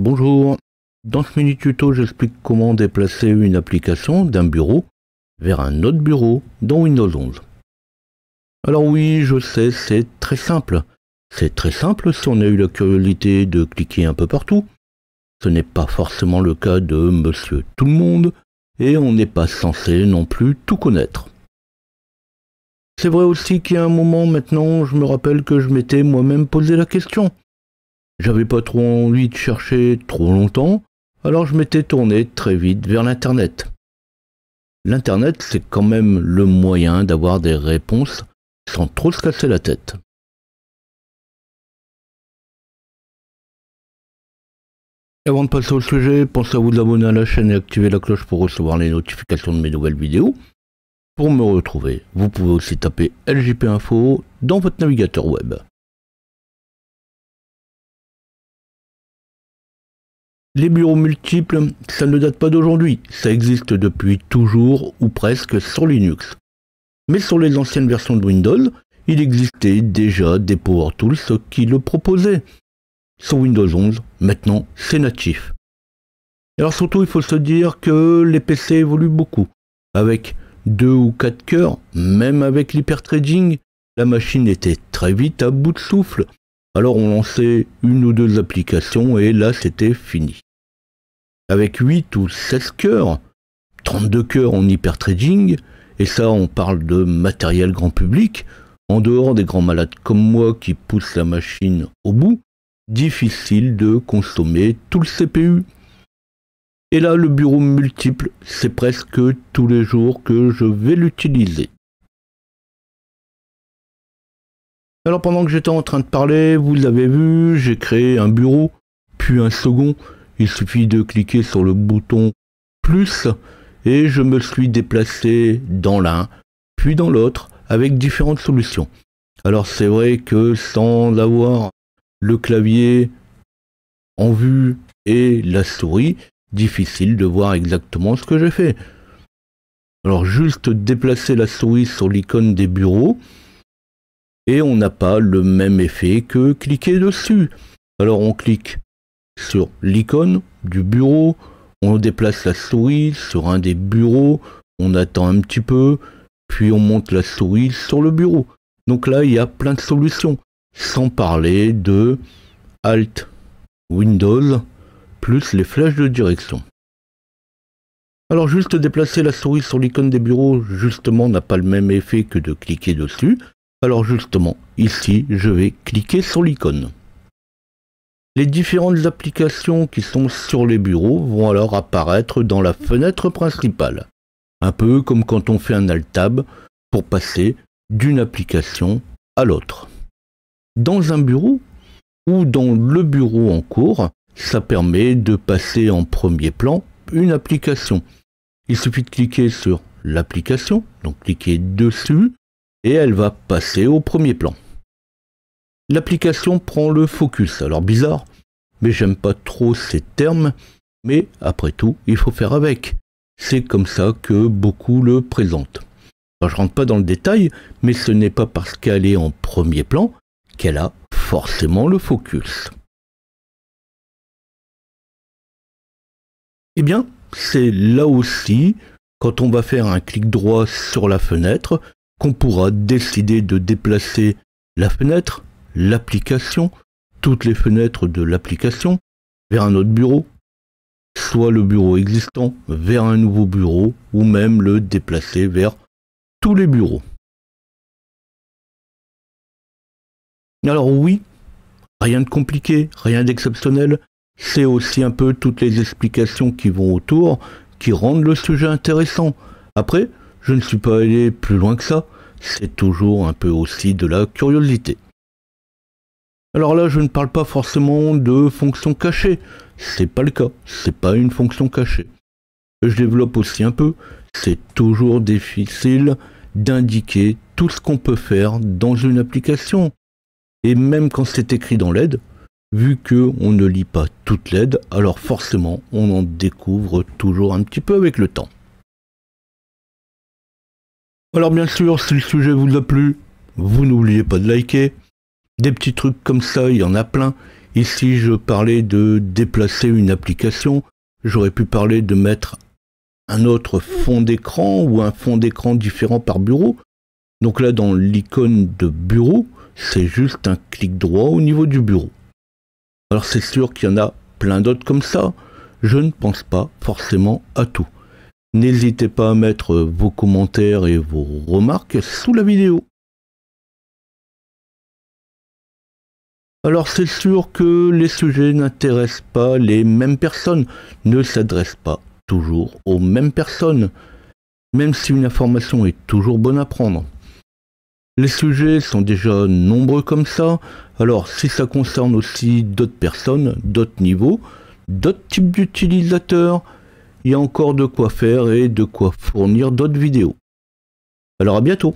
Bonjour, dans ce mini tuto j'explique comment déplacer une application d'un bureau vers un autre bureau dans Windows 11. Alors oui, je sais, c'est très simple. C'est très simple si on a eu la curiosité de cliquer un peu partout. Ce n'est pas forcément le cas de Monsieur Tout-le-Monde et on n'est pas censé non plus tout connaître. C'est vrai aussi qu'il y a un moment maintenant, je me rappelle que je m'étais moi-même posé la question. J'avais pas trop envie de chercher trop longtemps, alors je m'étais tourné très vite vers l'Internet. L'Internet, c'est quand même le moyen d'avoir des réponses sans trop se casser la tête. Avant de passer au sujet, pensez à vous abonner à la chaîne et activer la cloche pour recevoir les notifications de mes nouvelles vidéos. Pour me retrouver, vous pouvez aussi taper LJP Info dans votre navigateur web. Les bureaux multiples, ça ne date pas d'aujourd'hui, ça existe depuis toujours ou presque sur Linux. Mais sur les anciennes versions de Windows, il existait déjà des Power Tools qui le proposaient. Sur Windows 11, maintenant, c'est natif. Alors surtout, il faut se dire que les PC évoluent beaucoup. Avec 2 ou 4 cœurs, même avec l'hyperthreading, la machine était très vite à bout de souffle. Alors on lançait 1 ou 2 applications et là c'était fini. Avec 8 ou 16 cœurs, 32 cœurs en hyperthreading, et ça on parle de matériel grand public, en dehors des grands malades comme moi qui poussent la machine au bout, difficile de consommer tout le CPU. Et là le bureau multiple, c'est presque tous les jours que je vais l'utiliser. Alors pendant que j'étais en train de parler, vous avez vu, j'ai créé un bureau, puis un second. Il suffit de cliquer sur le bouton plus et je me suis déplacé dans l'un, puis dans l'autre, avec différentes solutions. Alors c'est vrai que sans avoir le clavier en vue et la souris, difficile de voir exactement ce que j'ai fait. Alors juste déplacer la souris sur l'icône des bureaux, et on n'a pas le même effet que cliquer dessus. Alors on clique sur l'icône du bureau, on déplace la souris sur un des bureaux, on attend un petit peu, puis on monte la souris sur le bureau. Donc là, il y a plein de solutions, sans parler de Alt Windows plus les flèches de direction. Alors juste déplacer la souris sur l'icône des bureaux, justement, n'a pas le même effet que de cliquer dessus. Alors justement, ici, je vais cliquer sur l'icône. Les différentes applications qui sont sur les bureaux vont alors apparaître dans la fenêtre principale. Un peu comme quand on fait un Alt-Tab pour passer d'une application à l'autre. Dans un bureau ou dans le bureau en cours, ça permet de passer en premier plan une application. Il suffit de cliquer sur l'application, donc cliquer dessus, et elle va passer au premier plan. L'application prend le focus. Alors bizarre, mais j'aime pas trop ces termes, mais après tout, il faut faire avec. C'est comme ça que beaucoup le présentent. Alors, je rentre pas dans le détail, mais ce n'est pas parce qu'elle est en premier plan qu'elle a forcément le focus. Eh bien, c'est là aussi, quand on va faire un clic droit sur la fenêtre, qu'on pourra décider de déplacer la fenêtre, l'application, toutes les fenêtres de l'application vers un autre bureau, soit le bureau existant vers un nouveau bureau, ou même le déplacer vers tous les bureaux. Alors oui, rien de compliqué, rien d'exceptionnel, c'est aussi un peu toutes les explications qui vont autour qui rendent le sujet intéressant. Après, je ne suis pas allé plus loin que ça, c'est toujours un peu aussi de la curiosité. Alors là, je ne parle pas forcément de fonction cachée, c'est pas le cas, c'est pas une fonction cachée. Je développe aussi un peu, c'est toujours difficile d'indiquer tout ce qu'on peut faire dans une application. Et même quand c'est écrit dans l'aide, vu qu'on ne lit pas toute l'aide, alors forcément on en découvre toujours un petit peu avec le temps. Alors bien sûr, si le sujet vous a plu, vous n'oubliez pas de liker. Des petits trucs comme ça, il y en a plein. Ici, je parlais de déplacer une application. J'aurais pu parler de mettre un autre fond d'écran ou un fond d'écran différent par bureau. Donc là, dans l'icône de bureau, c'est juste un clic droit au niveau du bureau. Alors c'est sûr qu'il y en a plein d'autres comme ça. Je ne pense pas forcément à tout. N'hésitez pas à mettre vos commentaires et vos remarques sous la vidéo. Alors c'est sûr que les sujets n'intéressent pas les mêmes personnes, ne s'adressent pas toujours aux mêmes personnes, même si une information est toujours bonne à prendre. Les sujets sont déjà nombreux comme ça, alors si ça concerne aussi d'autres personnes, d'autres niveaux, d'autres types d'utilisateurs, il y a encore de quoi faire et de quoi fournir d'autres vidéos. Alors à bientôt!